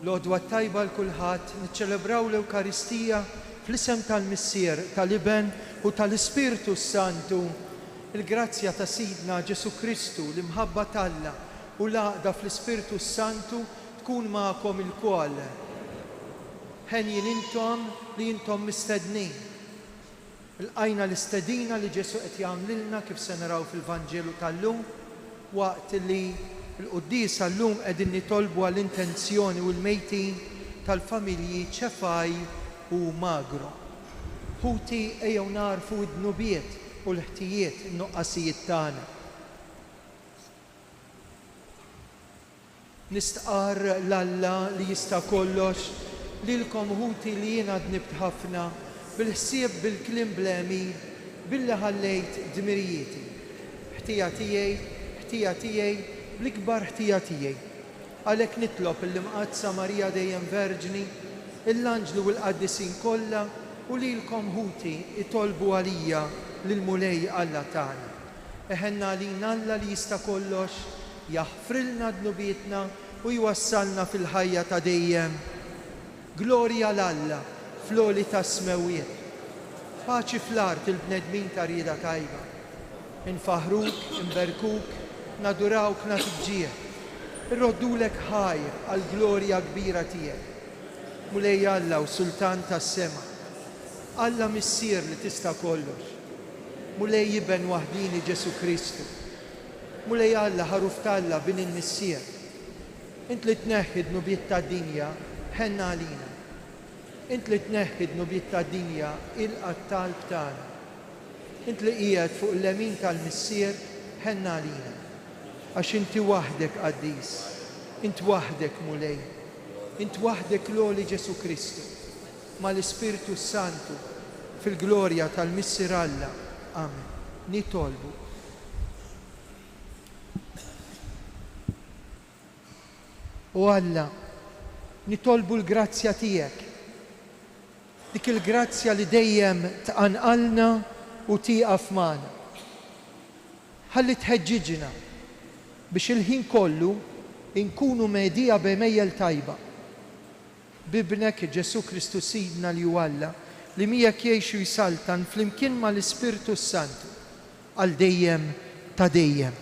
L-għodwa tajba l-kulħadd niċċelebraw l-Ewkaristija fl-isem tal-Missier, tal-Iben u tal-Ispirtu Santu. Il-grazzja ta' Sidna Ġesu Kristu, l-imħabba talla u l-għaqda fl-Ispirtu Santu tkun magħkom il-kol. Ħenjin intom li intom mistednin. Il-qajna l-istedina li Ġesu qed jagħmlilna kif se naraw fil-Vanġelu tal-lum waqt li il-Qudies għallum qegħdin nitolbu għall-intenzjoni u l-mejtin tal-familji ċefaj u magro. Ħuti ejjew narfu d-dnubiet u l-ħtijiet in-nuqqasijiet tagħna. Nistqar l-Alla li jista' kollox lilkom ħuti li jiena dnibt ħafna bil-ħsieb bil-kliem blemi billi ħallejt dmirijieti. Ħtija tiegħi bl-ikbar ħtija tiegħi. Għalhekk nitlob il-Imqadsa Marija dejjem Verġni, l-Anġlu u l-Qaddisin kollha u lilkom ħuti itolbu għalija lill-Mulej Alla tagħna. Eħenna għalina Alla li jista' kollox jaħfrilna dnubietna u jwassalna fil-ħajja ta' dejjem. Glorja l-Alla fl-għoli ta' smewiet. Paċi fl-art il-bnedmin ta' rieda tajba. Infaħruk, inberkuk, nadurawk natiġġieħ, irroddulek ħajr għal-glorja kbira tiegħek. Mulej Alla u Sultan tas-sema, Alla Missier li tista' kollox, Mulej Iben waħdini Ġesu Kristu, Mulej Alla ħaruf Alla bin il-Missier. Int li tneħħi d-nubiet tad-dinja ħenna għalina. Int li tneħħi d-nubiet tad-dinja ilqa' t-talb tagħna. Int li qiegħed fuq l-lemin tal-Missier ħenna għalina. Għax inti waħdek qaddis, int waħdek Mulej, int waħdek l-għoli Ġesu Kristu, ma l-Ispirtu Santu fil-glorja tal-Missier Alla. Amen. Nitolbu. U Alla, nitolbu l-grazzja tiegħek, dik il-grazzja li dejjem tqanqalna u tieqaf magħna. Ħalli tħeġġiġna biex il-ħin kollu inkunu medija b'mejjel tajba. Bibnek Ġesu Kristu Sidna li hu Alla li miegħek jgħixu jsaltan flimkien mal-Ispirtu Santu għal dejjem ta' dejjem.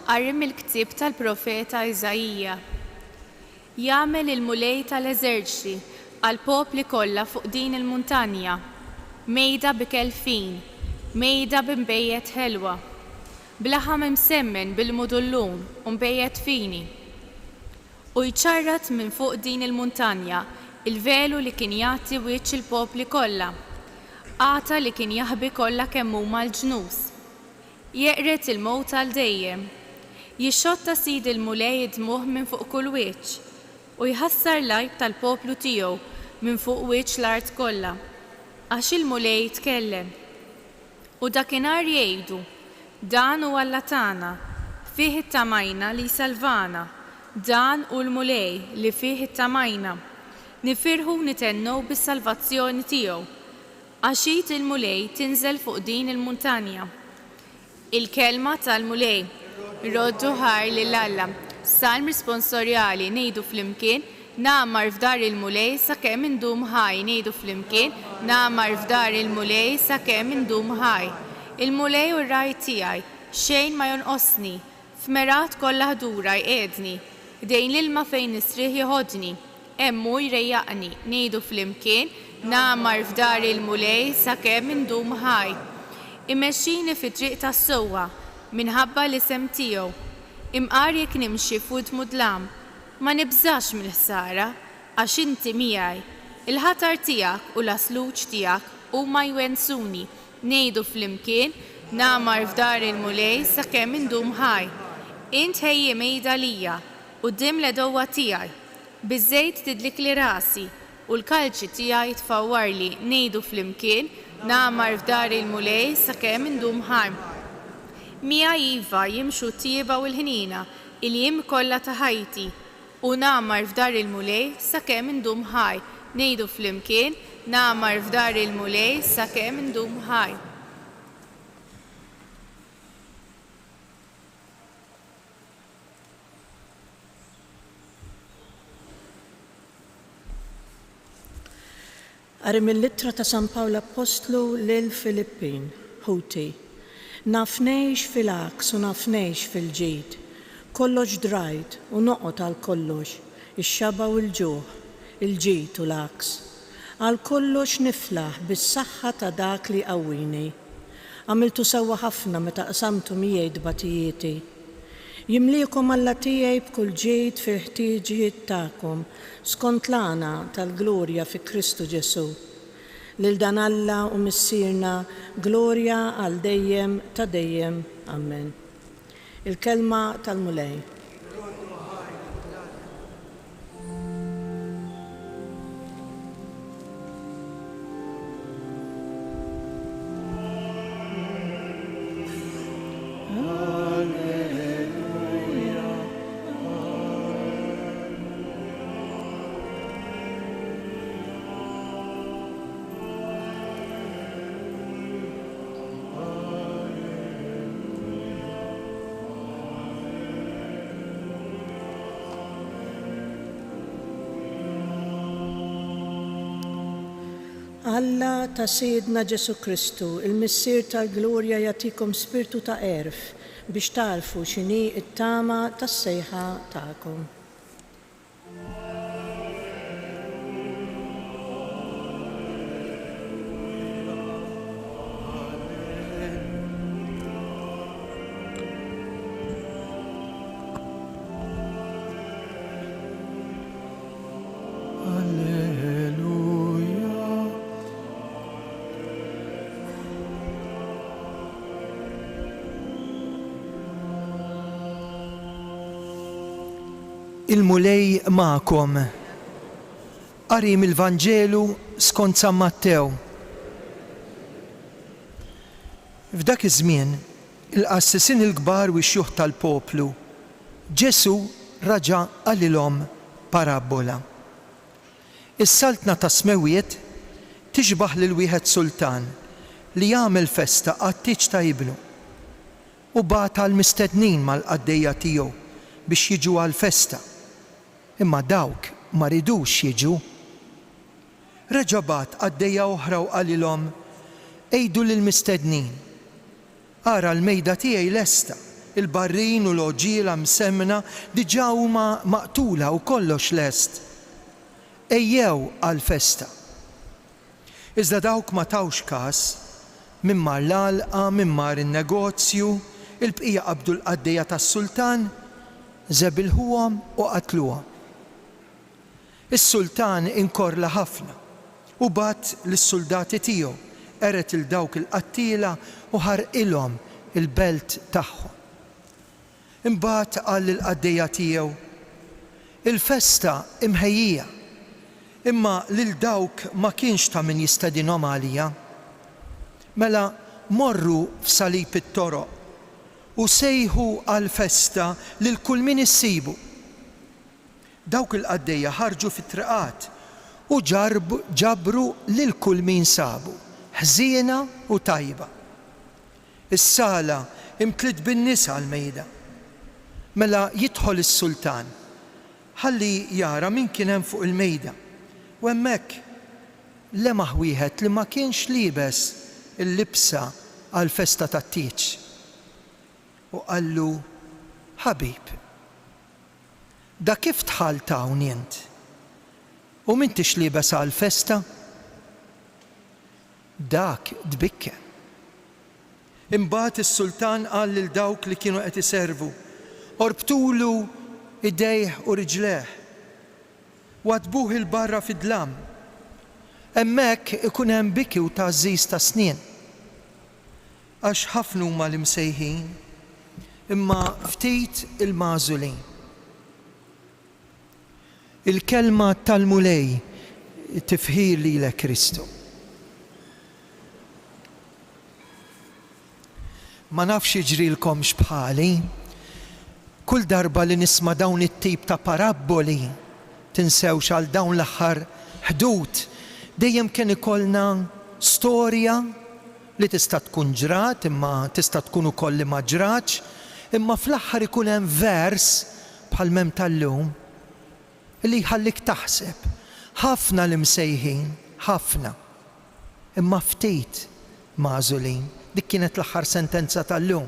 Qarrim il-ktieb tal-profeta Iżajija. Jagħmel il-mulej tal-eżerċi għal popli kollha fuq din il-muntanja. Mejda bikelfin, mejda b'imbejjed ħelwa, blaħam imsemmen bil-mudullun u mbejjed fini. U jċarrat minn fuq din il-muntanja il-velu li kien jagħti wiċċ il-popli kollha, għata li kien jaħbi kollha kemm huma l-ġnus. Jeqret il-mowt għal dejjem, jixxotta sid il-mulej dmuħ minn fuq kull wiċċ u jħassar l-għajb tal-poplu tiegħu minn fuq wiċċ l-art kollha. Għax il-mulej tkellem u dakinhar jgħidu dan huwa Alla tagħna fih ittamajna li salvana, dan hu l-mulej li fih ittamajna. Nifirħu nitennew bis-salvazzjoni tiegħu. Għaxit il-mulej tinżel fuq din il-muntanja. Il-kelma tal-mulej roddu ħar lil Alla. Salm risponsorjali ngħidu flimkien Nagħmar f'dar il-mulej sakemm indum ħaj, ngħidu flimkien, nagħmar f'dar il-mulej sakemm indum ħaj. Il-mulej u r-raj tiegħi, xejn ma jonqosni, f'merat kollha ħdura jqiegħdni, dejn l-ilma fejn nisriħ jħodni, hemmu jrejjaqni, ngħidu flimkien, nagħmar f'dar il-mulej sakemm indum ħaj. Imexxini fit-triq tas-sewwa minħabba l-isem tiegħu, imqar jekk nimxi f'ud mudlam. Ma nibżax mill-ħsara, għax inti miegħi, il-ħatar tiegħek u l-asluġ tiegħek huma jwensuni, ngħidu flimkien, nagħmar f'dar il-mulej sakemm indum ħaj. Int ħejji mejda lija quddiem l-għedowwa tiegħi, biż-żejt tidlik li rasi, u l-kalċi tiegħi tfawwarli ngħidu flimkien nagħmar f'dar il-mulej sakemm indum ħarm. Mija iva jimxu t-tieba u l-ħnina il-jiem kollha ta' ħajti u nagħmar f'dar il-mulej sakemm indum ħaj. Ngħidu flimkien nagħmar f'dar il-mulej sakemm indum ħaj. Qari mill-ittra ta' San Pawlu Apostlu lil Filippin, ħuti. Nafnejx fil-aks u nafnejx fil-ġid. Kollox drajt u noqgħod għal kollox, ix-xaba u l-ġuħ, il-ġid u l-aks. Għal kollox niflaħ bis-saħħa ta' dak li qawwini. Għamiltu sewwa ħafna meta qsamtu miegħi dbatijieti. Jimliekom Alla tiegħi b'kull ġid fil-ħtieġijiet tagħkom skont l-għana tal-glorja fi Kristu Ġesu. Lil dan Alla u missierna glorja għal dejjem ta' dejjem. Amen. Il-kelma tal-mulej. Alla ta' Sidna Ġesu Kristu, il-missier tal-glorja jagħtikom spirtu ta' erf biex tarfu x'inhi t-tama tas-sejħa tagħkom. Il-mulej ma'kom. Qari mill-Vanġelu skont San Mattew. F'dak iż-żmien, il-qassisin il-kbar u x-xjuħ tal-poplu, Ġesu raġa' qalilhom parabola. Is-saltna ta' smewiet tixbaħ lil wieħed sultan li jagħmel festa għat-tieġ ta' ibnu u bagħat għall-mistednin mal-qaddejja tiegħu biex jiġu għall-festa. Imma dawk ma ridux jiġu. Reġa' bagħat qaddejja oħra u qalilhom ejdu lill-mistednin. Ara l-mejda tiegħi lesta, il-barrin u l-oġiela msemmna diġà huma maqtula u kollox lest. Ejjew għall-festa. Iżda dawk ma tawx każ, min mar l-għalqa, min mar in-negozju, il-bqija qabdu l-qaddejja tas-sultan, żebilħuhom u qatluhom. Is-sultan inkorla ħafna u bat lis-soldati tiegħu eret il dawk il-qattila u ħarqilhom il-belt tagħhom. Imbagħad qal lill-qaddejja tiegħu: il-festa imħejjija, imma lil dawk ma kienx ta' min jistedinhom għalija. Mela morru f'salib it-toroq u sejħu għall-festa lil kull min issibu. Dawk il-qaddejja ħarġu fit-triqat u ġabru lil kull min sabu, ħżiena u tajba. Is-sala imtliet bin-nisa għall-mejda. Mela jidħol is-sultan, ħalli jara min kien hemm fuq il-mejda. U hemmhekk lemaħ wieħed li ma kienx liebes il-libsa għall-festa tat-tieġ. U qallu: ħabib, da kif tħalt hawn int? U m'intix liebes għall-festa? Dak dbikke. Imbagħad is-sultan qal lil dawk li kienu qed iservu: orbtulu idejh u riġlejh, wadbuh il-barra fid-dlam. Hemmhekk ikun hemm biki u tagħżiż ta' snien. Għax ħafna huma l-imsejħin, imma ftit il-magħżulin. Il-kelma tal-mulej tifħir li Kristu. Ma nafx jiġrilkomx bħali, kull darba li nisma' dawn it-tip ta' parabboli, tinsewx għal dawn l-aħħar ħdud, dejjem kien ikollna storja li tista' tkun ġrat, imma tista' tkun ukoll li ma ġratx, imma fl-aħħar ikun hemm vers bħal mem tal-lum li jħallik taħseb. Ħafna li msejħin, ħafna, imma ftit magħżulin. Dik kienet l-aħħar sentenza tal-lum.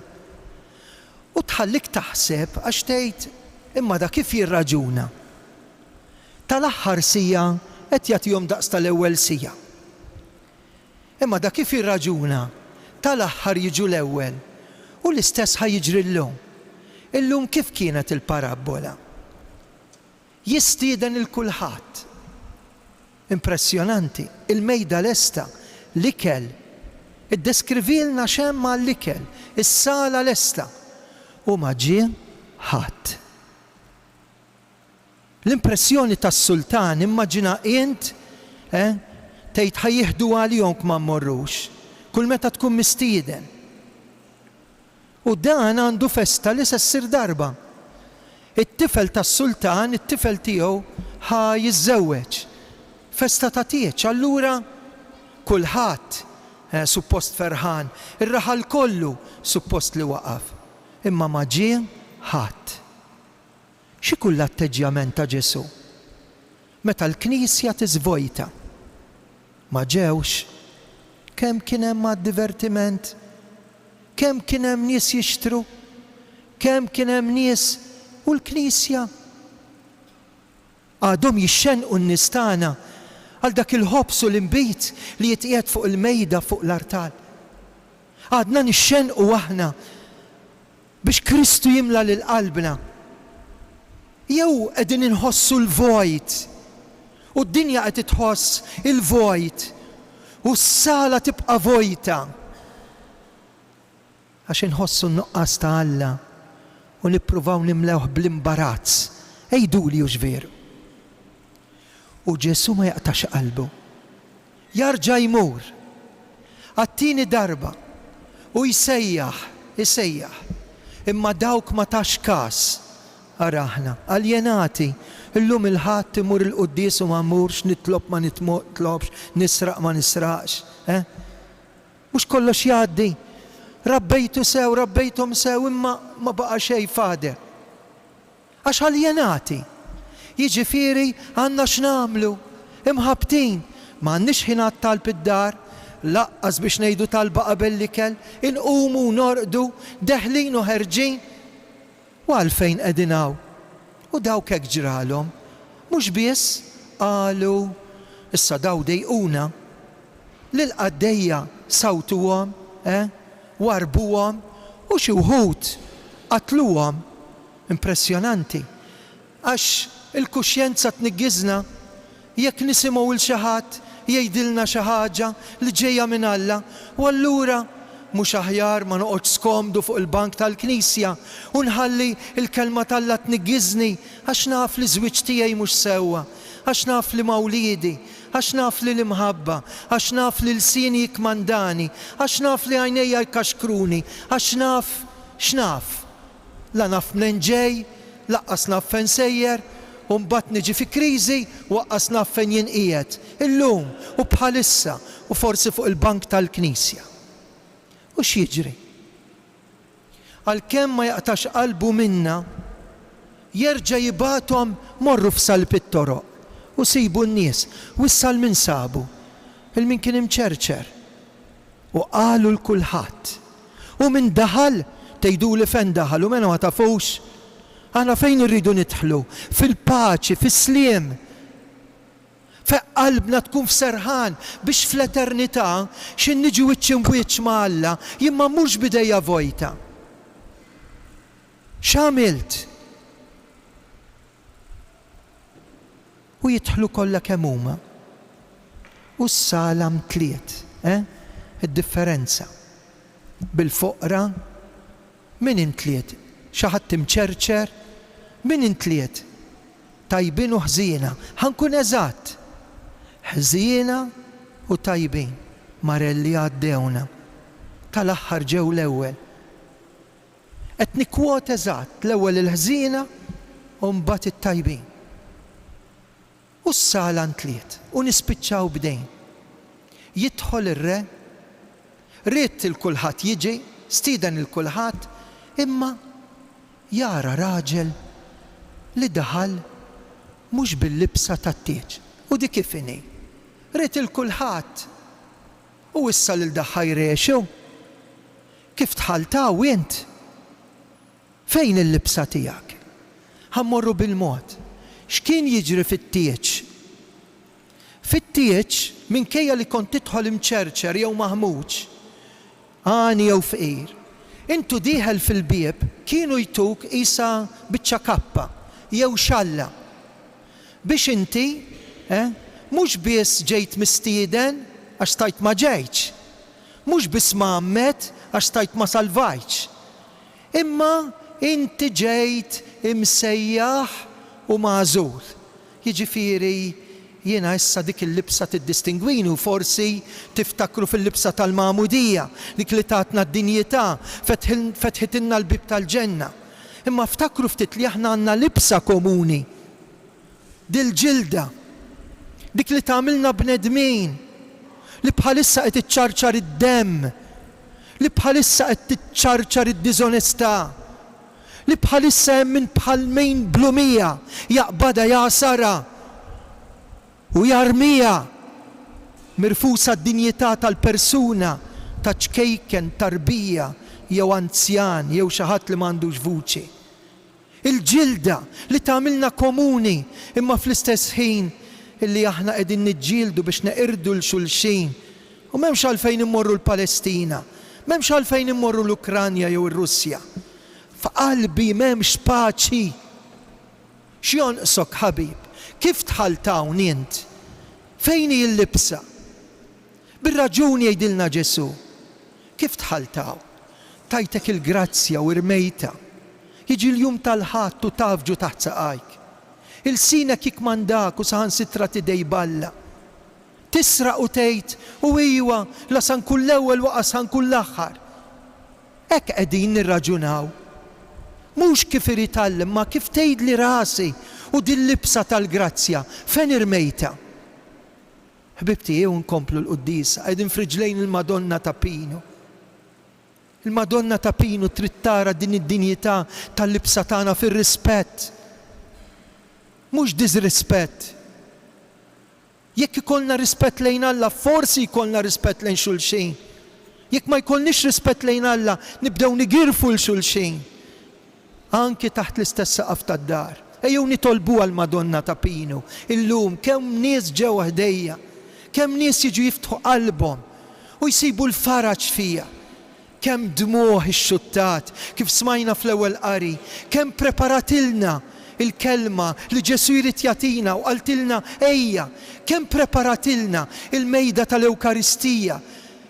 U tħallik taħseb għax tgħid imma da kif jirraġuna. Tal-aħħar sija qed jagħtihom daqs tal-ewwel sija. Imma da kif jirraġuna, tal-aħħar jiġu l-ewwel u l-istess ħajjiġri llum. Illum kif kienet il-parabbola? Jistieden il-kulħadd. Impressjonanti, il-mejda lesta, l-ikel, iddeskrivilna xemm mal-ikel, is-sala lesta u ma ġie ħadd. L-impressjoni tas-sultan immaġina int tgħid ħajjieħdu għalihom ma mmorrux, kull meta tkun mistieden. U dan għandu festa li s'issir darba. It-tifel tas-sultan, it-tifel tiegħu ħa jiżżewweġ. Festa ta' tieċ, allura kulħadd suppost ferħan, ir-raħal kollu suppost li waqaf. Imma ma ġie ħadd. Xi kull l-atteġġjament ta' Ġesu? Meta l-Knisja tiżvojta, ma ġewx, kemm kien hemm divertiment, kemm kien hemm nies jixtru, kemm kien hemm nies u l-Knisja għadhom jixxenqu n-nies tagħna għal dak il-ħobs u l-imbit li jitqiegħed fuq il-mejda fuq l-artal. Għadna nixxenqu aħna biex Kristu jimla lil qalbna. Jew qegħdin inħossu l-vojt u d-dinja qed tħoss il-vojt u s-sala tibqa' vojta għax inħossu n-nuqqas ta' Alla u nippruvaw nimlewh bl-imbarazz. Ejduli hux veru. U Ġesu ma jaqtax qalbu. Jarġa' jmur għat-tieni darba u jsejjaħ. Imma dawk ma tax każ araħna, aljenati. Illum il-ħadd imur il-quddies u ma mmurx, nitlob ma nitlobx, nisraq ma nisraqx. Mhux kollox jgħaddi. Rabbejtu sew, rabbejthom sew, imma ma baqa' xejn fader. Għax aljenati. Jiġifieri għandna x'nagħmlu, imħabtin, m'għandniex ħin talb id-dar, laqqas biex ngħidu talba qabel l-ikel, inqumu norqdu, deħlin u ħerġin. U għalfejn qegħdin hawn. U dawk hekk ġralhom, mhux biss qalu issa daw dejquna lil qaddejja sawtuhom, warbuhom u xi wħud qatluhom. Impressjonanti. Għax il-kuxjenza tniggizna jekk nisimgħu il xi ħadd jgħidilna xi ħaġa li ġejja minn Alla, u allura mhux aħjar ma noqgħodx skomdu fuq il-bank tal-Knisja u nħalli l-kelma tal-Alla tniggiżni għax naf li żwieġ tiegħi mhux sewwa, għax naf li mawliedi, għax naf li l-imħabba, għax naf li l-sini jikmandani, għax naf li għajnejja jkaxkruni, għax naf x'naf. La naf minn ġej, laqqas naf fejn sejjer, u mbagħad niġi fi kriżi waqqas naf fejn jinqiegħed illum u bħalissa u forsi fuq il-bank tal-Knisja. U x'jiġri? Għalkemm ma jaqtax qalbu minna, jerġa' jibathom morru f'salb it-toroq u sibu n-nies u issa min sabu, il-min kien imċerċer. U qalu l-kulħadd. U min daħal tgħiduli fejn daħal u mena ma tafux. Aħna fejn irridu nidħlu? Fil-paċi, fis-sliem. Fejn qalbna tkun f'serħan biex fl-eternità x'in niġi wiċċ imwiċċ ma' Alla jimma mhux bidejja vojta. X'għamilt? U jidħlu kollha kemm huma. U s-sala mtliet, id-differenza. Bil-foqra min intliet? Xi ħadd imċerċer? Min intliet? Tajbin u ħżiena, ħankun eżatt. ħżiena u tajbin, marelli għaddewna, tal-aħħar ġew l-ewwel. Qed nikkwota eżatt, l-ewwel il-ħżiena u mbagħad it-tajbin. U s-sala ntliet u nispiċċaw bdejn. Jidħol ir-re, ried il-kulħadd jiġi, stieden il-kulħadd, imma jara raġel li daħal mhux bil-libsa tat-tieġ. U dik kif inhi. Ried il-kulħadd u issa lil daħħaj rexu. Kif tħaltaw int? Fejn il-libsa tiegħek? Ħammorru bil-mod. X'kien jiġri fit-tieġ? Fit-tieġ minkejja li kont tidħol imċerċer jew maħmuġ, għani jew fqir, intu dieħel fil-bieb kienu jtuk isa biċċa kappa jew xalla biex inti mhux biss ġejt mistieden għax stajt ma ġejtx, mhux biss ma'ammet għax stajt ma salvajtx, imma inti ġejt imsejjaħ u magħżul. Jiġifieri jiena issa dik il-libsa tiddistingwini u forsi tiftakru fil-libsa tal-Magħmudija, dik li tatna d-dinjità, fetħitilna l-bib tal-ġenna. Imma ftakru ftit li aħna għandna libsa komuni, dil-ġilda, dik li tagħmilna bnedmin, li bħalissa qed iċċarċar id-demm, li bħalissa qed tiċċarċar id-diżonestà, li bħalissa hemm min bħal-mejn blumija jaqbada jasara u jarmija mirfusa d-dinjità tal-persuna ta' ċkejken, tarbija, jew anzjan, jew xi ħadd li m'għandux vuċi. Il-ġilda li tagħmilna komuni, imma fl-istess ħin illi aħna qegħdin niġġieldu biex neqirdu l-xulxin. U m'hemmx għalfejn immorru l-Palestina, m'hemmx għalfejn immorru l-Ukranja jew ir-Russja. F'qalbi m'hemmx paċi. X'jonqsok ħabib? Kif tħaltawn int? Fejn hi l-libsa? Bir-raġuni jgħidilna Ġesu. Kif tħaltaw? Tajtek il-grazzja u rmejta. Jiġi l-jum tal-ħadd u tafġu taħt saqajk. Il-sinek jikmandak u saħansitra tidej balla. Tisraq u tgħid u iwa la sankun l-ewwel waqa' sankun l-aħħar. Hekk qegħdin nirraġunaw. Mhux kif irid tgħallem, ma kif tgħid li rasi u din libsa tal-grazzja fejn irmejta. Ħbibti jew nkomplu l-Qudiesa qegħdin friġlejn il-Madonna ta' Pino. Il-Madonna ta' Pino trid tara din id-dinjità tal-libsa tagħna fir-rispett. Mhux disrispett. Jekk ikollna rispett lejn Alla, forsi jkollna rispett lejn xulxin. Jekk ma jkollniex rispett lejn Alla, nibdew nigirfu l-xulxin. Anke taħt l-istess saqaf tad-dar. Ejjew nitolbu għall-Madonna ta' Pino. Illum kemm nies ġew ħdejja, kemm nies jiġu jiftħu qalbhom u jsibu l-faraġ fija. Kemm dmuħ ix-xuttat, kif smajna fl-ewwel qari, kemm preparatilna il-kelma li Ġesu jrid jagħtina u qaltilna ejja, kemm preparatilna il-mejda tal-Ewkaristija,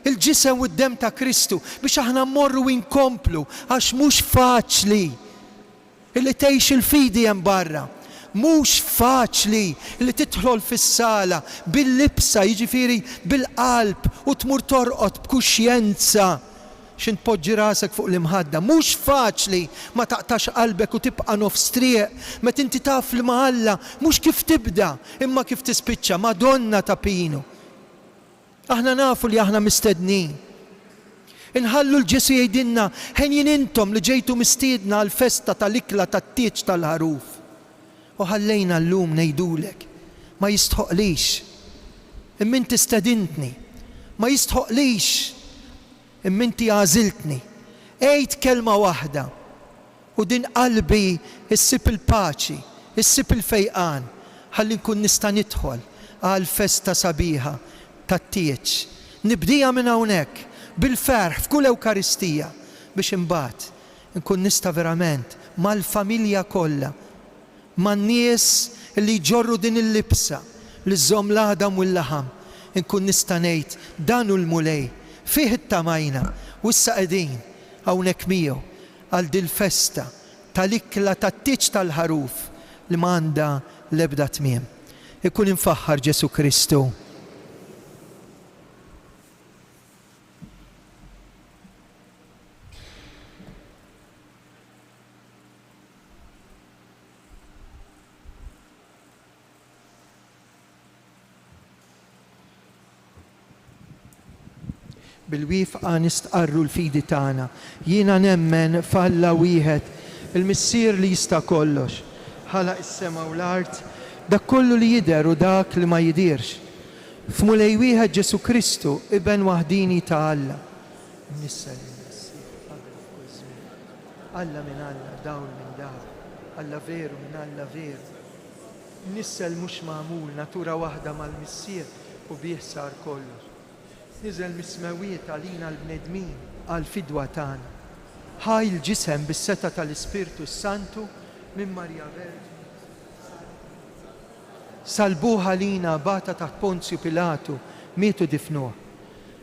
il-ġisem u d-dem ta' Kristu biex aħna mmorru inkomplu għax mhux faċli illi tgħix il-fidi hemm barra. Mhux faċli li tidħol fis-sala bil-libsa, jiġifieri bil-qalb u tmur torqod b'kuxjenza x'int poġġi rasek fuq l-imħadda. Mhux faċli ma taqtax qalbek u tibqa' nofs triq meta inti taf li ma' Alla mhux kif tibda imma kif tispiċċa. Madonna ta' Pino. Aħna nafu li aħna mistednin. Inħallu l-Ġesu jgħidilna ħejjin intom li ġejtu mistiedna għall-festa tal-ikla tat-tieġ tal-ħaruf. U ħallejna llum ngħidulek ma jistħoqlix. Imma inti stedintni. Ma jistħoqlix. Imma inti għażiltni. Għid kelma waħda u din qalbi issib il-paċi, issib il-fejqan, ħalli nkun nista' nidħol għall-festa sabiħa tat-tieġ. Nibdija minn hawnhekk bil-ferħ f'kull Ewkaristija biex imbagħad nkun nista' verament mal-familja kollha, man-nies li jġorru din il-libsa li żomm l-għadam u l-laħam, nkun nista' ngħid dan hu l-mulej fih it-tamajna u issa qegħdin hawnhekk miegħu għal din il-festa tal-ikla tat-tieġ tal-ħaruf li m'għandha l-ebda tmiem. Ikun infaħħar Ġesu Kristu. bil-wifqa nistqarru l-fidi tagħna. Jiena nemmen f'Alla wieħed il-missier li jista' kollox. Ħalaq is-sema u l-art, dak kollu li jidher u dak li ma jidirx. F'mulej wieħed Ġesu Kristu, iben waħdini ta' Alla. Nissa li missier qabel f'kull żmien. Alla minn Alla, dawl minn dawl. Alla veru minn Alla veru. Nissel mhux magħmul natura waħda mal-missier u bih sar kollox. Niżel mismewiet għalina l-bnedmin għal-fidwa tagħna. Ħaj il-ġisem bis-seta tal-Ispirtu Santu minn Marja Verġi. Salbuha lina bata taħt Ponzju Pilatu, mietu difnuh.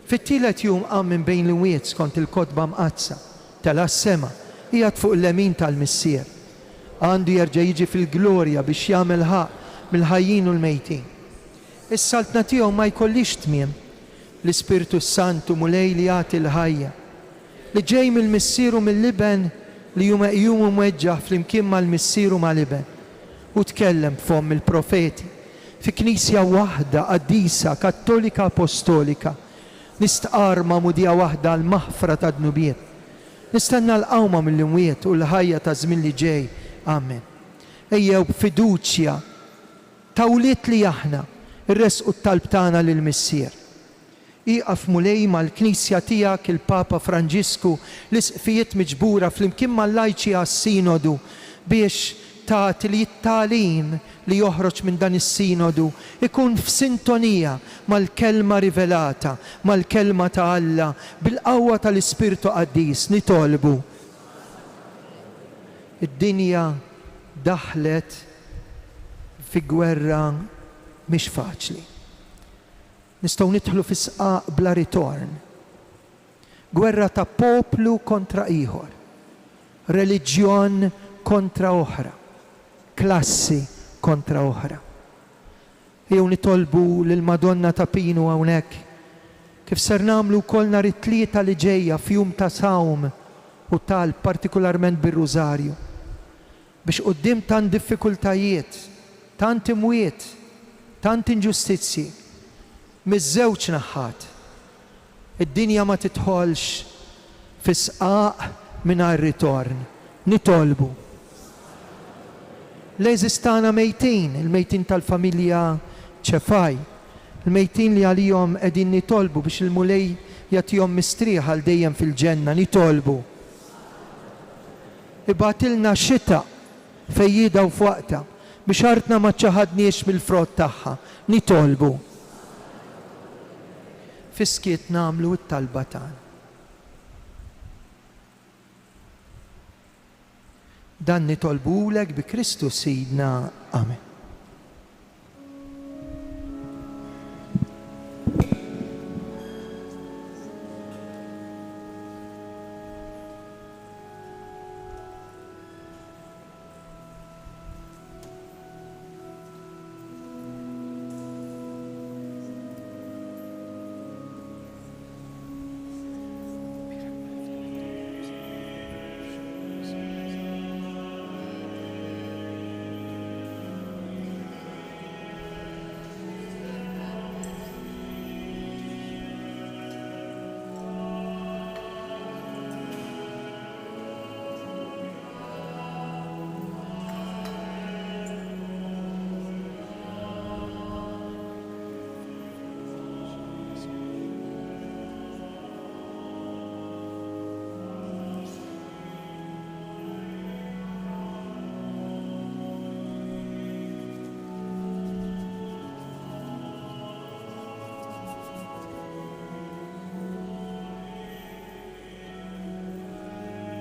Fit-tielet jum qam minn bejn l-wiet skont il-kotba mqazza tal-assema qiegħed fuq l-lemin tal-missier. Għandu jerġa' jiġi fil-glorja biex jagħmel ħaq mill-ħajjin u l-mejtin. Is-saltna tiegħu ma jkollix tmiem. L-Ispirtu Santu mulej li jagħti l-ħajja. Li ġej mill-missieru mill-liben li jumu mweġġaħ flimkien mal-missieru mal-liben. U tkellem f'hom il-profeti fi knisja waħda qaddisa kattolika apostolika. Nistqar ma' mudija waħda l-maħfra ta' dnubiet. Nistenna l-qawma mill-imwiet u l-ħajja ta' żmien li ġej. Amen. Ejjew b'fiduċja tawliet li aħna irresqu t-talb tagħna lill-missier. Iqaf mulej mal-Knisja tiegħek il-Papa Franġisku l-isqfijiet miġbura flimkien mal-lajċi għas-sinodu biex tagħti li t-tagħlim li joħroġ minn dan is-sinodu ikun f'sintonija mal-kelma rivelata, mal-kelma ta' Alla, bil-qawwa tal-Ispirtu Qaddis nitolbu. Id-dinja daħlet fi gwerra mhix faċli. Nistgħu nidħlu fi sqaq bla ritorn. Gwerra ta' poplu kontra ieħor, reliġjon kontra oħra, klassi kontra oħra. Jew nitolbu lil Madonna ta' Pinu hawnhekk kif ser nagħmlu wkoll nhar it-tlieta li ġejja f'jum ta' sawm u talb partikolarment bir-Rużarju biex quddiem tant diffikultajiet, tant imwiet, tant inġustizzji miż-żewġ naħat. Id-dinja ma tidħolx fi sqaq mingħajr ritorn. Nitolbu. L-eżistana mejtin, il-mejtin tal-familja ċefaj, il-mejtin li għalihom qegħdin nitolbu biex il-mulej jagħtihom mistrieħ għal dejjem fil-ġenna, nitolbu. Ibatilna xita fejjida u f'waqta biex artna ma ċaħadniex mill-frott tagħha, nitolbu. Fiskiet nagħmlu t-talba tagħna. Dan nitolbulek bi Kristu Sidna. Amen.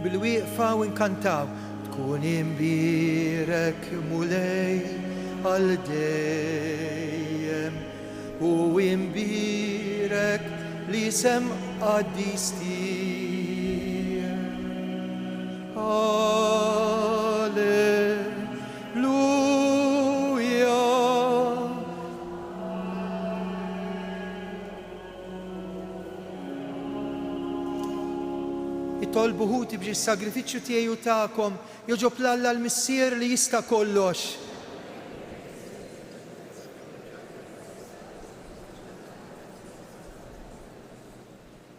Bil-wieqfa u nkantaw tkun imbirek mulej għal dejjem u imbirek li sem qaddis tiegħek. Alleluja. Itolbu ħuti biex is-sagrifiċċju tiegħi u tagħkom joġob l-Alla l-missier li jista' kollox.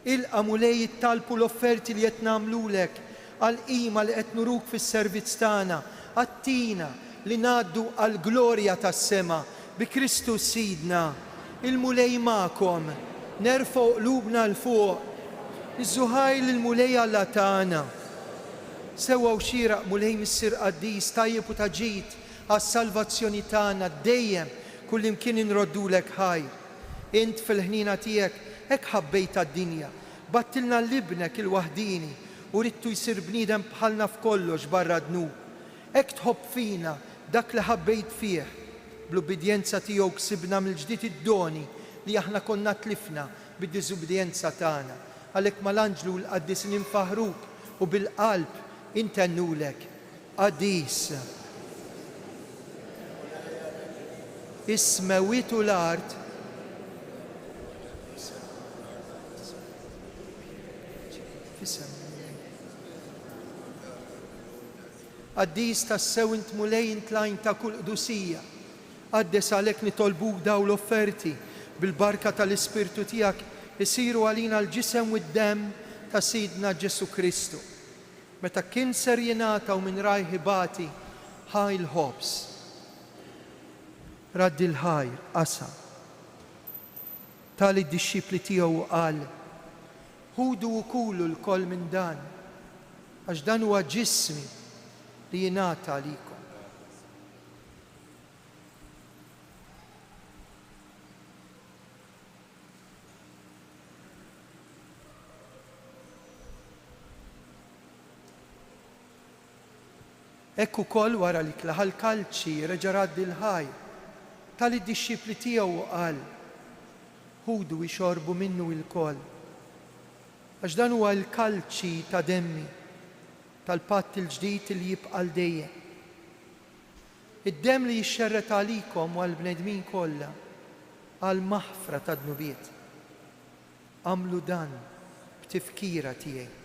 ilqa mulej jittalbu l-offerti li qed nagħmlulek għall-qima li qed nuruk fis-servizz tagħna, għattina li ngħaddu għall-glorja tas-sema bi Kristus Sidna. Il-mulej magħkom, nerfgħu qlubna l fuq, iż-żuħajl il-mulej Alla tagħna. Sewwa xieraq mulej missier qaddis tajjeb u ta' ġid għas-salvazzjoni tagħna dejjem kullimkien inroddulek ħajr. Int fil-ħnina tiegħek hekk ħabbejt għad-dinja, battilna l-ibnek il-waħdini u rittu jsir bniedem bħalna f'kollox barra dnub. Hekk tħobb fina dak li ħabbejt fih. Bl-ubbidjenza tiegħu ksibna mill-ġdid id-doni li aħna konna tlifna bid-diżubbidjenza tagħna. Għalhekk mal-anġlu l-qaddis ninfaħruk u bil-qalb intennulek. Qadis. Ismewitu l-art Qaddis tassew int mulej intlajn ta' kull qdusija. Qaddes għalhekk nitolbuk daw l-offerti bil-barka tal-Ispirtu tiegħek isiru għalina l-ġisem u d-dem ta' Sidna Ġesu Kristu. Meta kien ser jingħataw minn rajħi bati ħaj l-ħobs. Raddi l-ħajr qasa. Tali d-dixxipli tiegħu qal: ħudu u kulu l-koll minn dan, għax dan huwa ġismi li jingħata għalikom. Ekk ukoll wara li klaħa l-kalċi reġa' raddi l-ħajr, tali d-dixxipli tiegħu qal: ħudu jxorbu minnu l-koll, għax dan huwa l-kalċi ta' demmi tal-patt il-ġdid li jibqa' l dejjem. Id-demm li jixxerret għalikom u għall-bnedmin kollha għal maħfra ta' dnubiet. Għamlu dan b'tifkira tiegħi.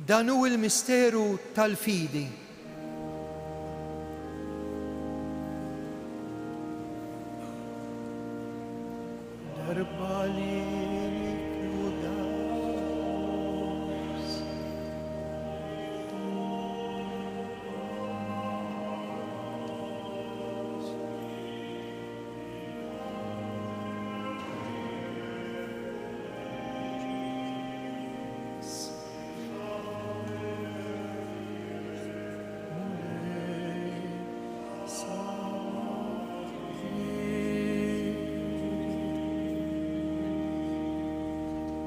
Dan hu l-misteru tal-fidi. Darba li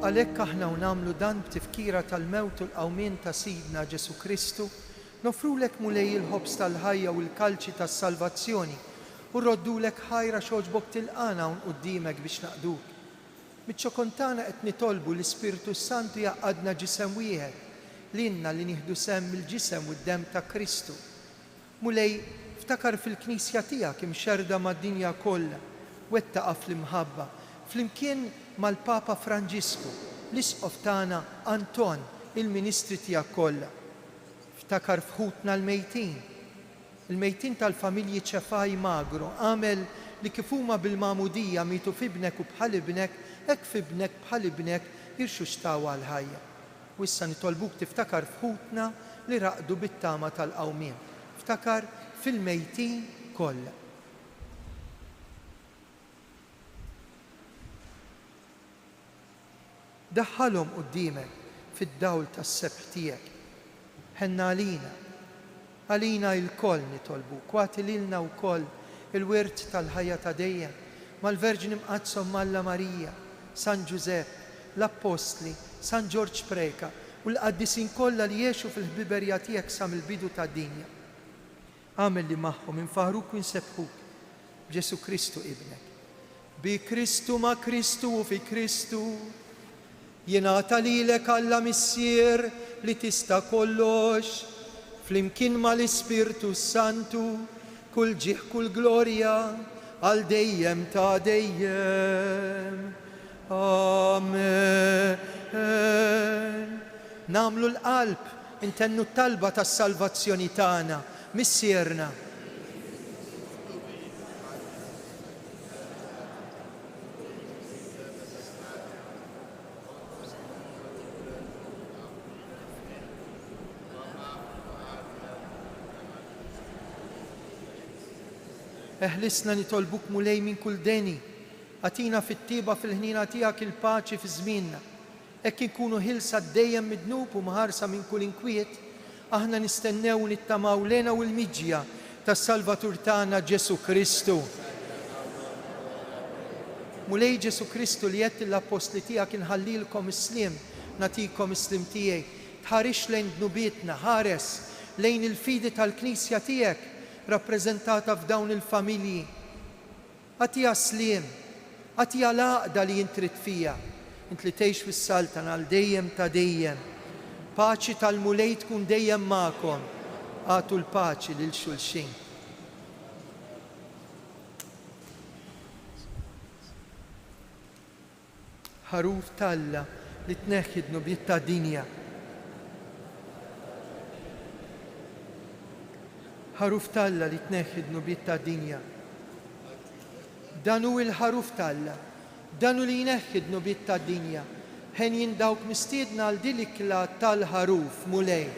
għalhekk aħna nagħmlu dan b'tifkira tal-mewt u l-qawmien ta' Sidna Ġesu Kristu, nofrulek mulej il-ħobs tal-ħajja u l-kalċi tas-salvazzjoni u rroddulek ħajra xogħġbok tilqana hawn quddiemek biex naqduk. Miċ-ċokontana qed nitolbu l-Ispirtu Santu jaqgħadna ġisem wieħed lilna li nieħdu semm mill-ġisem u d-demm ta' Kristu. Mulej ftakar fil-Knisja tiegħek imxerda mad-dinja kollha, wettaqa fl-imħabba flimkien mal-Papa Franġisku, l-isqof tagħna Anton, il-ministri tiegħek kollha. Ftakar fħutna l-mejtin, il-mejtin tal-familji Ċefaj Magro, għamel li kif huma bil-magħmudija mietu f'ibnek u bħal ibnek, hekk f'ibnek bħal ibnek jirxu xtawa l-ħajja. U issa nitolbuk tiftakar fħutna li raqdu bit-tama tal-qawmien. Ftakar fil-mejtin kollha. Daħħalhom quddiemek fid-dawl tas-sebħ tiegħek. Ħenna għalina l-koll nitolbu, kwati lilna wkoll il-wirt tal-ħajja ta' dejjem mal-Verġin imqazzhom Malla Marija, San Ġusepp, l-Apostli, San Ġorġ Preka u l-qaddisin kollha li jgħixu fil-ħbiberja tiegħek sa mill-bidu tad-dinja. Għamel li magħhom infaħruk u nsebħuk b'Ġesu Kristu ibnek. Bi Kristu ma' Kristu u fi Kristu jingħata lilek Alla Missier li tista' kollox, flimkien mal-Ispirtu Santu, kull ġieħ kull glorja għal dejjem ta' dejjem. Amen. namlu l-qalb, intennu t-talba tas-salvazzjoni tagħna, missierna. Eħlisna nitolbuk mulej minn kull deni, għatina fit-tiba fil-ħnina tiegħek il-paċi fi żmienna. Hekk inkunu ħilsa dejjem midnub u maħarsa minn kull inkwiet, aħna nistennew nittamaw lena u l-miġja tas-Salvatur tagħna Ġesu Kristu. Mulej Ġesu Kristu li qed l-apostli tiegħek inħallilkom is-sliem, natikom is-slim tiegħi, tħarix lejn dnubietna, ħares lejn il-fidi tal-Knisja tiegħek rappreżentata f'dawn il-familji. Għatija sliem, għatija laqda li jintrid fija, int li tgħix fis-Saltan għal dejjem ta' dejjem. Paċi tal-mulej tkun dejjem magħkom, għatu l-paċi lil xulxin. Ħaruf Talla li tneħħi d-nubiet ta' dinja. Ħaruf Talla li tneħħi d-nubiet ta' dinja. Danu il-ħaruf Talla, danu li jneħħi d-nubiet ta' dinja. Ħen jindawk mistiedna għal dilikla tal-ħaruf mulej.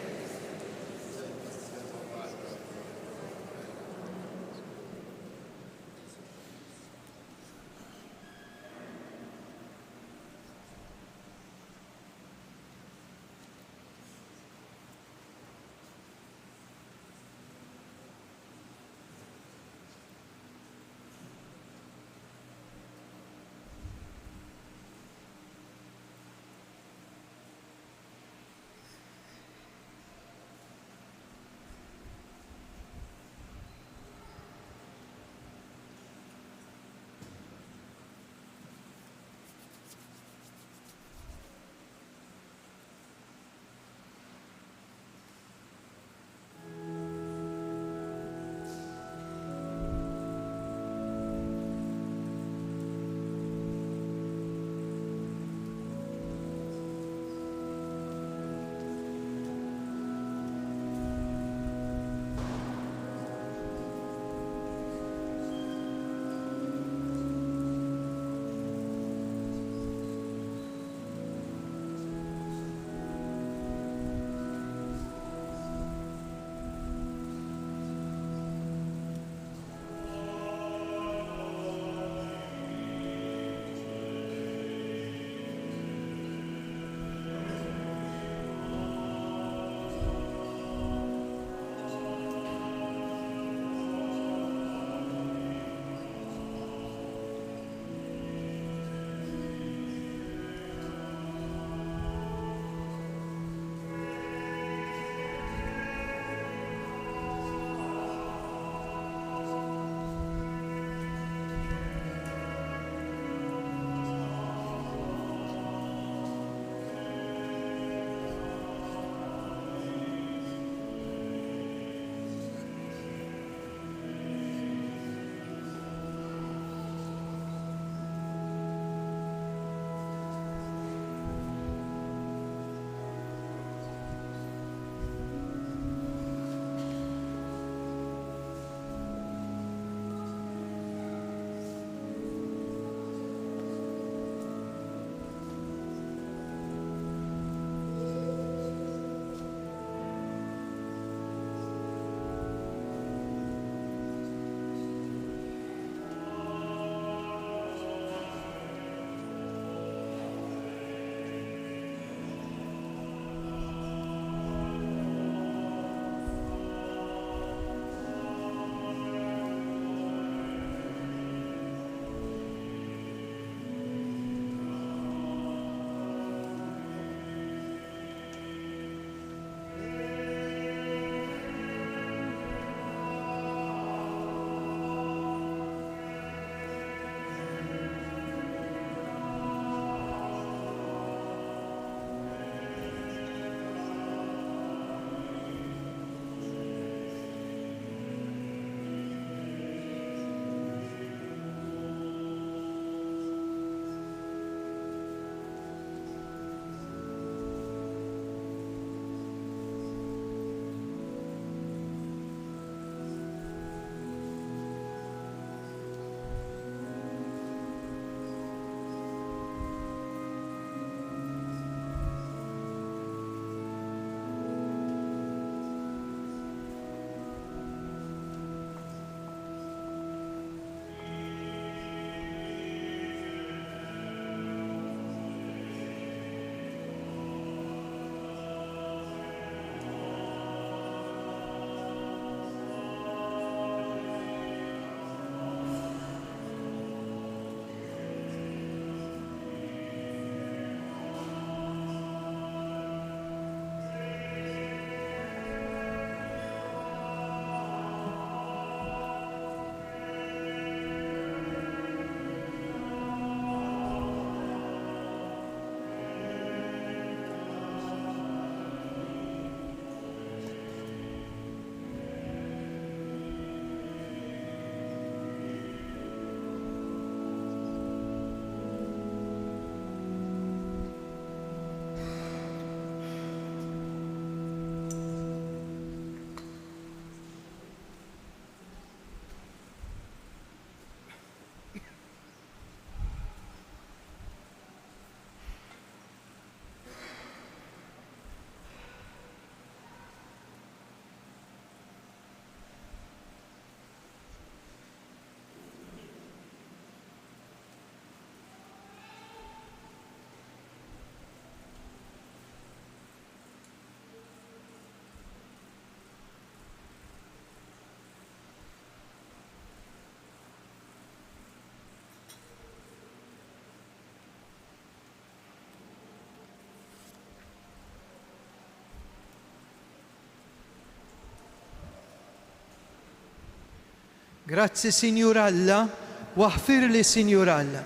Grazzi Sinjur Alla, waħfir li Sinjur Alla.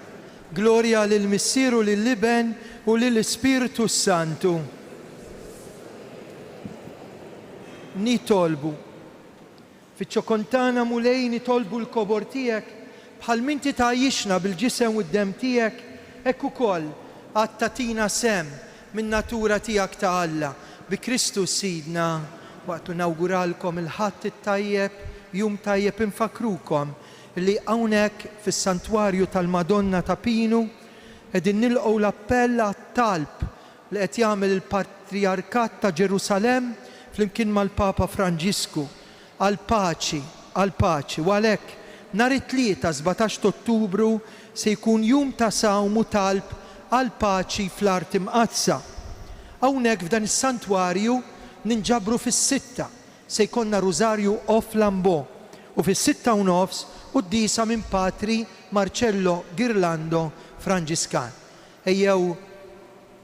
Gloria lil Missieru lill-Iben u lill-Ispiritu Santu. Nitolbu. Fiċ-ċokontana mulej nitolbu l-kobor tiegħek bħal minti tgħajjixna bil-ġisem u d-dem tiegħek, hekk ukoll għad tatina sem min natura tiegħek ta' Alla bi Kristus Sidna. Waqt nawguralkom il-ħadd it-tajjeb, jum tajjeb infakrukom li hawnhekk fis-santwarju tal-Madonna ta' Pinu qegħdin nilqgħu l-appell għat-talb li qed jagħmel il-Patriarkat ta' Ġerusalemm flimkien mal-Papa Franġisku għal paċi u għalhekk nhar it-tlieta 17 Ottubru se jkun jum ta' sawm u talb għal paċi fl-Art Imqazza. Hawnhekk f'dan is-santwarju ninġabru fis-sitta se jkollna Rużarju off Lambo u fis-6:30 qudiesa minn Patri Marcello Girlando Franġiskan. Ejjew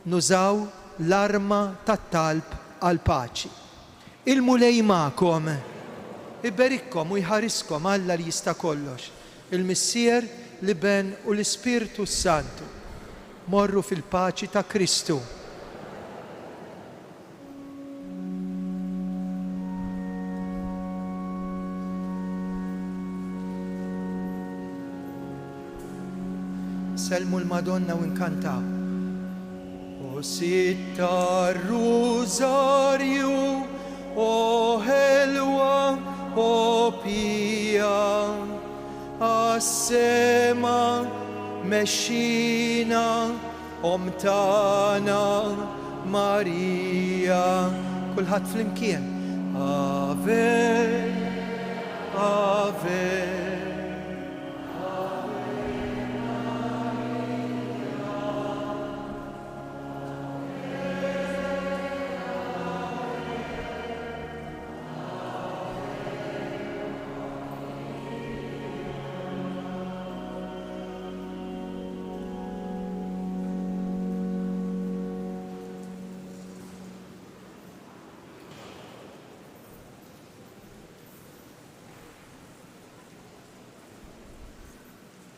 nużaw l-arma tat-talb għal paċi. Il-mulej magħkom, iberikkom u jħariskom Alla li jista' kollox, il-Missier, l-Iben u l-Ispiritu Santu. Morru fil-paċi ta' Kristu. Selmu l-Madonna u nkantaw. O sitta Rużarju, o ħelwa, o pija, għas-sema mexxina, omtana Marija. Kulħadd flimkien. Ave, Ave.